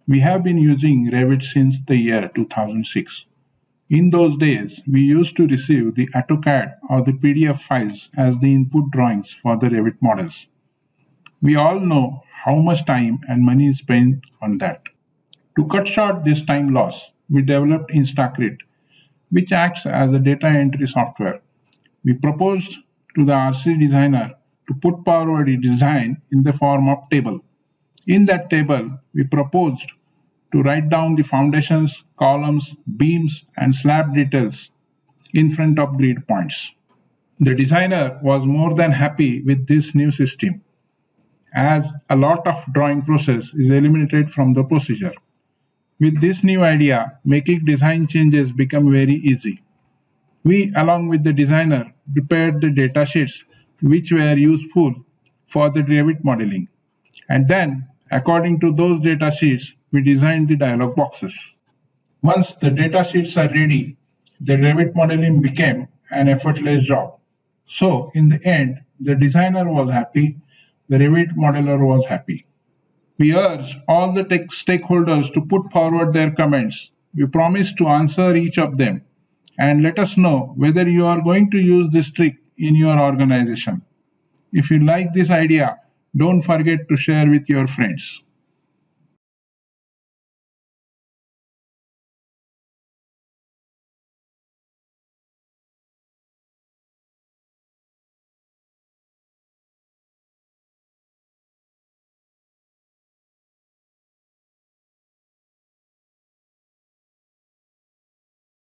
We have been using Revit since the year 2006. In those days, we used to receive the AutoCAD or the PDF files as the input drawings for the Revit models. We all know how much time and money is spent on that. To cut short this time loss, we developed InstaCrete, which acts as a data entry software. We proposed to the RC designer to put forward a design in the form of table. In that table, we proposed to write down the foundations, columns, beams, and slab details in front of grid points. The designer was more than happy with this new system, as a lot of drawing process is eliminated from the procedure. With this new idea, making design changes become very easy. We, along with the designer, prepared the datasheets which were useful for the Revit modeling. And then, according to those datasheets, we designed the dialog boxes. Once the datasheets are ready, the Revit modeling became an effortless job. So, in the end, the designer was happy, the Revit modeler was happy. We urge all the tech stakeholders to put forward their comments. We promise to answer each of them and let us know whether you are going to use this trick in your organization. If you like this idea, don't forget to share with your friends.